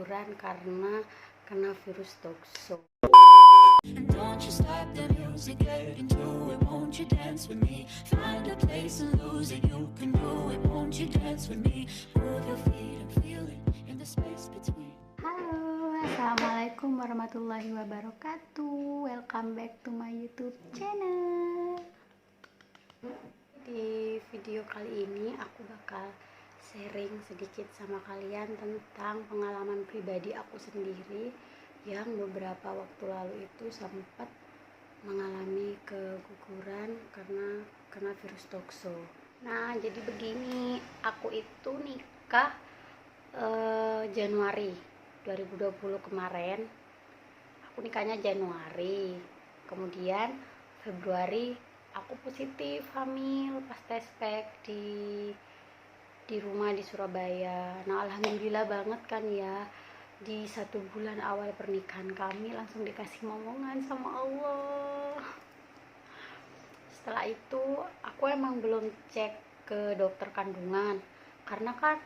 keguguran karena kena virus toxo. And don't you stop the music, get into it, won't you dance with me? Find a place and lose it, you can do it, won't you dance with me? Move your feet and feel it in the space between. Halo, assalamualaikum warahmatullahi wabarakatuh. Welcome back to my YouTube channel. Di video kali ini aku bakal sharing sedikit sama kalian tentang pengalaman pribadi aku sendiri yang beberapa waktu lalu itu sempat mengalami keguguran karena kena virus toxo. Nah, jadi begini, aku itu nikah Januari 2020 kemarin. Aku nikahnya Januari, kemudian Februari aku positif hamil pas tes pack di rumah di Surabaya. Nah, alhamdulillah banget kan ya, di 1 bulan awal pernikahan kami langsung dikasih momongan sama Allah. Setelah itu aku emang belum cek ke dokter kandungan karena kan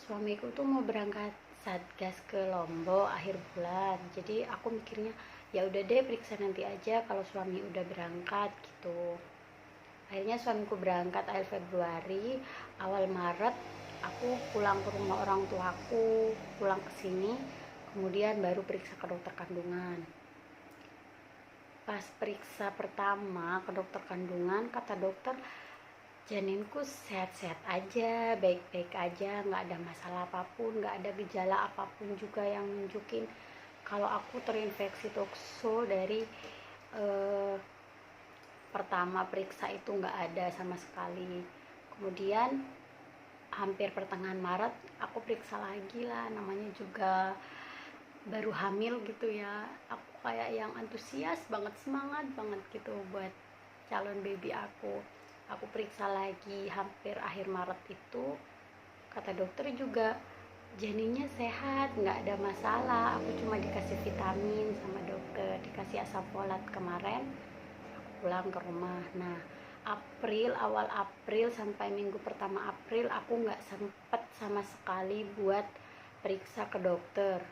suamiku tuh mau berangkat satgas ke Lombok akhir bulan. Jadi aku mikirnya ya udah deh, periksa nanti aja kalau suami udah berangkat gitu. Akhirnya suamiku berangkat akhir Februari, awal Maret aku pulang ke rumah orang tuaku, pulang ke sini, kemudian baru periksa ke dokter kandungan. Pas periksa pertama ke dokter kandungan, kata dokter janinku sehat-sehat aja, baik-baik aja, nggak ada masalah apapun, nggak ada gejala apapun juga yang nunjukin kalau aku terinfeksi toxo dari pertama periksa itu, nggak ada sama sekali. Kemudian hampir pertengahan Maret aku periksa lagi lah, namanya juga baru hamil gitu ya, aku kayak yang antusias banget, semangat banget gitu buat calon baby aku periksa lagi hampir akhir Maret itu. Kata dokter juga janinnya sehat, nggak ada masalah. Aku cuma dikasih vitamin sama dokter, dikasih asam folat kemarin. Aku pulang ke rumah. Nah, awal April sampai minggu pertama April aku nggak sempet sama sekali buat periksa ke dokter.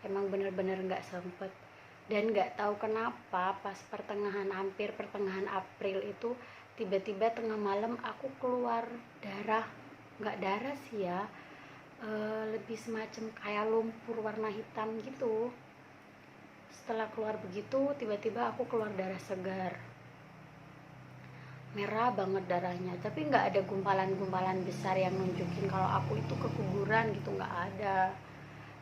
Emang bener-bener nggak sempet. Dan nggak tahu kenapa pas hampir pertengahan April itu tiba-tiba tengah malam aku keluar darah. Nggak darah sih ya, lebih semacam kayak lumpur warna hitam gitu. Setelah keluar begitu, tiba-tiba aku keluar darah segar, merah banget darahnya, tapi nggak ada gumpalan-gumpalan besar yang nunjukin kalau aku itu keguguran gitu, nggak ada.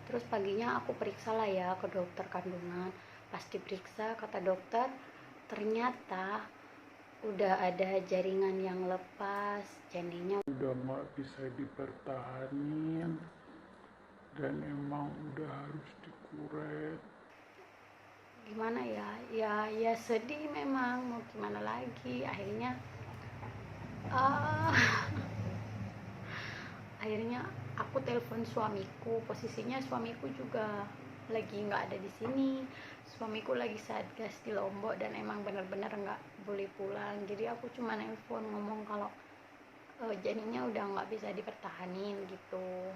Terus paginya aku periksa lah ya ke dokter kandungan. Pas diperiksa kata dokter ternyata udah ada jaringan yang lepas, janinnya udah nggak bisa dipertahanin dan emang udah harus dikuret. Gimana ya sedih memang, mau gimana lagi. Akhirnya aku telepon suamiku, posisinya suamiku juga lagi nggak ada di sini. Suamiku lagi satgas di Lombok dan emang benar-benar nggak boleh pulang. Jadi aku cuma nelpon ngomong kalau janinnya udah nggak bisa dipertahanin gitu.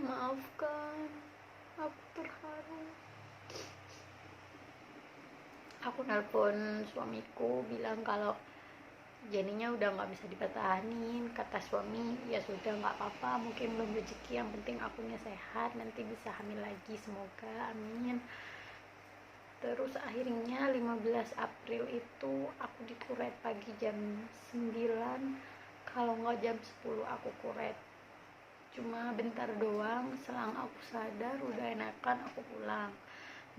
Maafkan, aku terharu. Aku nelpon suamiku bilang kalau janinnya udah nggak bisa dipertahanin. Kata suami ya sudah, nggak apa-apa, mungkin belum rezeki, yang penting akunya sehat, nanti bisa hamil lagi, semoga, amin. Terus akhirnya 15 April itu aku dikuret pagi jam 9, kalau nggak jam 10 aku kuret. Cuma bentar doang, selang aku sadar udah enakan aku pulang.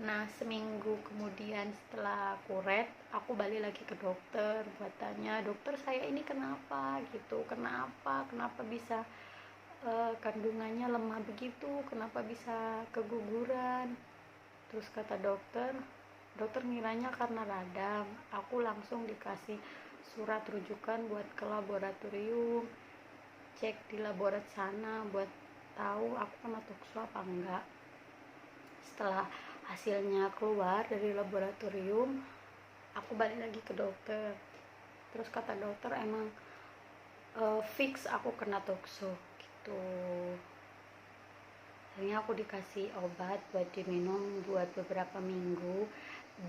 Nah, seminggu kemudian setelah kuret, aku balik lagi ke dokter buat tanya, dokter saya ini kenapa gitu, kenapa bisa kandungannya lemah begitu, kenapa bisa keguguran. Terus kata dokter ngiranya karena radang. Aku langsung dikasih surat rujukan buat ke laboratorium, cek di laboratorium sana buat tahu aku kena toxo apa enggak. Setelah hasilnya keluar dari laboratorium, aku balik lagi ke dokter. Terus kata dokter emang fix aku kena tokso gitu. Akhirnya aku dikasih obat buat diminum buat beberapa minggu,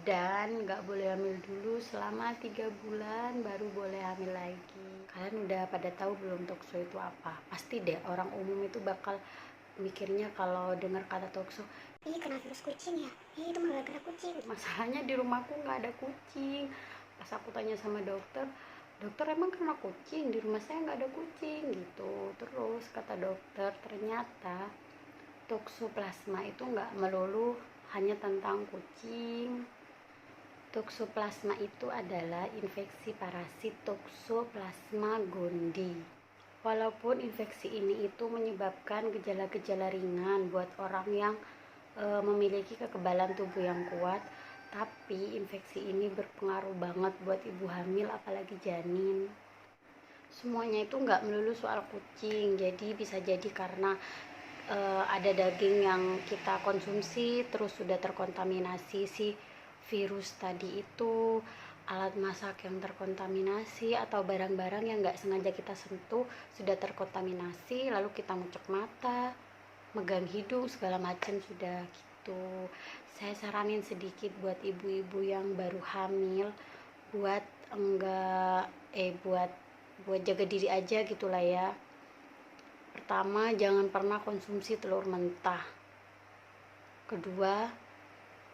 dan nggak boleh hamil dulu selama 3 bulan baru boleh hamil lagi. Kalian udah pada tahu belum tokso itu apa? Pasti deh orang umum itu bakal mikirnya kalau dengar kata tokso, Ih, kena virus kucing ya? Ih, itu malah kena kucing. masalahnya di rumahku nggak ada kucing. Pas aku tanya sama dokter, dokter emang kena kucing? Di rumah saya nggak ada kucing gitu. Terus kata dokter, ternyata toksoplasma itu nggak melulu hanya tentang kucing. Toksoplasma itu adalah infeksi parasit Toxoplasma gondii. Walaupun infeksi ini itu menyebabkan gejala-gejala ringan buat orang yang memiliki kekebalan tubuh yang kuat, tapi infeksi ini berpengaruh banget buat ibu hamil apalagi janin. Semuanya itu nggak melulu soal kucing, jadi bisa jadi karena ada daging yang kita konsumsi terus sudah terkontaminasi si virus tadi itu, alat masak yang terkontaminasi, atau barang-barang yang nggak sengaja kita sentuh sudah terkontaminasi, lalu kita ngucek mata, megang hidung, segala macam sudah gitu. Saya saranin sedikit buat ibu-ibu yang baru hamil, buat buat jaga diri aja gitulah ya. Pertama, jangan pernah konsumsi telur mentah. Kedua,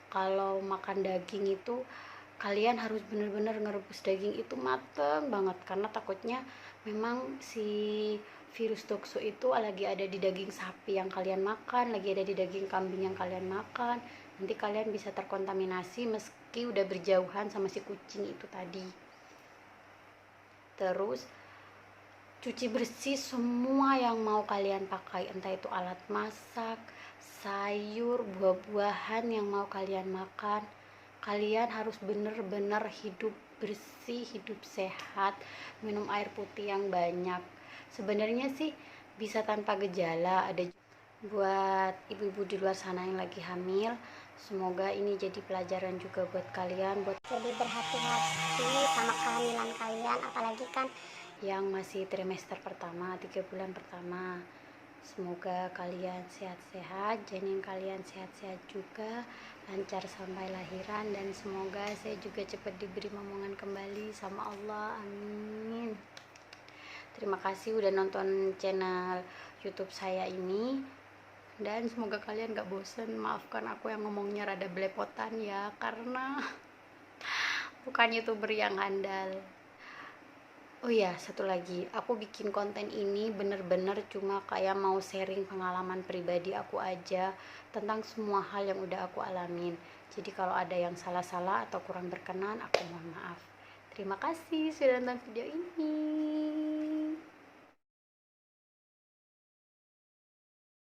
kalau makan daging itu kalian harus benar-benar ngerebus daging itu mateng banget, karena takutnya memang si virus tokso itu lagi ada di daging sapi yang kalian makan, lagi ada di daging kambing yang kalian makan. Nanti kalian bisa terkontaminasi meski udah berjauhan sama si kucing itu tadi. Terus cuci bersih semua yang mau kalian pakai, entah itu alat masak, sayur, buah-buahan yang mau kalian makan. Kalian harus bener-bener hidup bersih, hidup sehat, minum air putih yang banyak. Sebenarnya sih bisa tanpa gejala. Ada buat ibu-ibu di luar sana yang lagi hamil, semoga ini jadi pelajaran juga buat kalian, buat Lebih berhati-hati sama kehamilan kalian, apalagi kan yang masih trimester pertama, 3 bulan pertama. Semoga kalian sehat-sehat, janin kalian sehat-sehat juga, lancar sampai lahiran, dan semoga saya juga cepat diberi momongan kembali sama Allah, amin. Terima kasih udah nonton channel YouTube saya ini, dan semoga kalian gak bosen. Maafkan aku yang ngomongnya rada belepotan ya, karena bukan YouTuber yang handal. Oh iya, satu lagi, aku bikin konten ini bener-bener cuma kayak mau sharing pengalaman pribadi aku aja tentang semua hal yang udah aku alamin. Jadi kalau ada yang salah-salah atau kurang berkenan, aku mohon maaf. Terima kasih sudah nonton video ini.